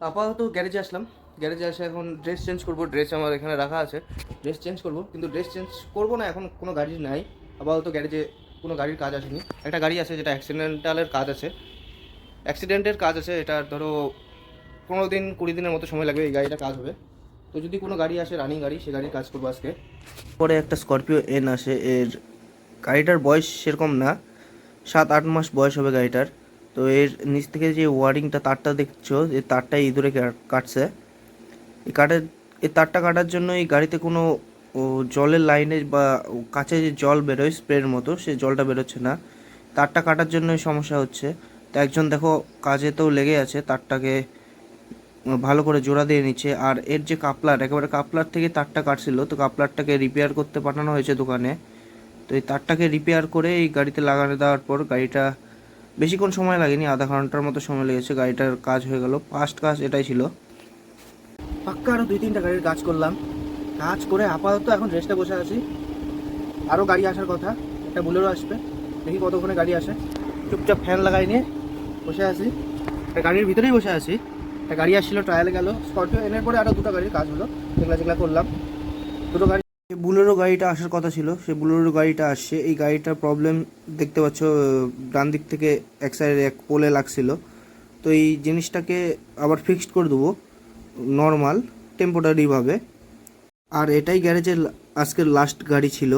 আপাতত গ্যারেজে আসলাম। গ্যারেজে এসে এখন ড্রেস চেঞ্জ করবো। ড্রেস আমার এখানে রাখা আছে, ড্রেস চেঞ্জ করবো। কিন্তু ড্রেস চেঞ্জ করবো না, এখন কোনো গাড়ি নাই আপাতত গ্যারেজে। কোনো গাড়ির কাজ আসেনি। একটা গাড়ি আছে যেটা অ্যাক্সিডেন্টালের কাজ আছে, অ্যাক্সিডেন্টের কাজ আছে। এটা ধরো 15 দিন 20 দিনের মতো সময় লাগবে, এই গাড়িটা কাজ হবে। তো যদি কোনো গাড়ি আসে রানিং গাড়ি, সে গাড়ির কাজ করবো আজকে। পরে একটা স্করপিও এন আসে, এর গাড়িটার বয়স সেরকম না, 7-8 মাস বয়স হবে গাড়িটার। তো এর নিচ থেকে যে ওয়ারিংটা তারটা দেখছো, এই তারটা ইঁদুরে কাটছে। এই কাঠের এই তারটা কাটার জন্য এই গাড়িতে কোনো জলের লাইনে বা কাছে যে জল বেরোয় স্প্রের মতো, সেই জলটা বেরোচ্ছে না। তারটা কাটার জন্যই সমস্যা হচ্ছে। তো একজন দেখো কাজে তো লেগে আছে, তারটাকে ভালো করে জোড়া দিয়ে নিচ্ছে। আর এর যে কাপলার, একেবারে কাপলার থেকে তারটা কাটছিল, তো কাপলারটাকে রিপেয়ার করতে পাঠানো হয়েছে দোকানে। তো এই তারটাকে রিপেয়ার করে এই গাড়িতে লাগানো দেওয়ার পর গাড়িটা বেশিক্ষণ সময় লাগেনি, আধা ঘন্টার মতো সময় লেগেছে, গাড়িটার কাজ হয়ে গেল। ফার্স্ট কাজ এটাই ছিল। পাক্কা আরও 2-3টা গাড়ির কাজ করলাম। কাজ করে আপাতত এখন রেস্টে বসে আছি। আরও গাড়ি আসার কথা, একটা বুলেরো আসবে, দেখি কতক্ষণে গাড়ি আসে। চুপচাপ ফ্যান লাগাই নিয়ে বসে আছি, একটা গাড়ির ভিতরেই বসে আছি। একটা গাড়ি আসছিলো, ট্রায়ালে গেল। স্করপিও এনের পরে আরও 2টা গাড়ির কাজ হলো, যেগুলো যেগুলো করলাম। 2টো গাড়ি, বুলেরো গাড়িটা আসার কথা ছিল, সে বুলেরো গাড়িটা আসছে। এই গাড়িটার প্রবলেম দেখতে পাচ্ছ, ডান দিক থেকে এক সাইডে এক পোলে লাগছিল। তো এই জিনিসটাকে আবার ফিক্সড করে দেবো নর্মাল টেম্পোরারিভাবে। আর এটাই গ্যারেজের আজকের লাস্ট গাড়ি ছিল।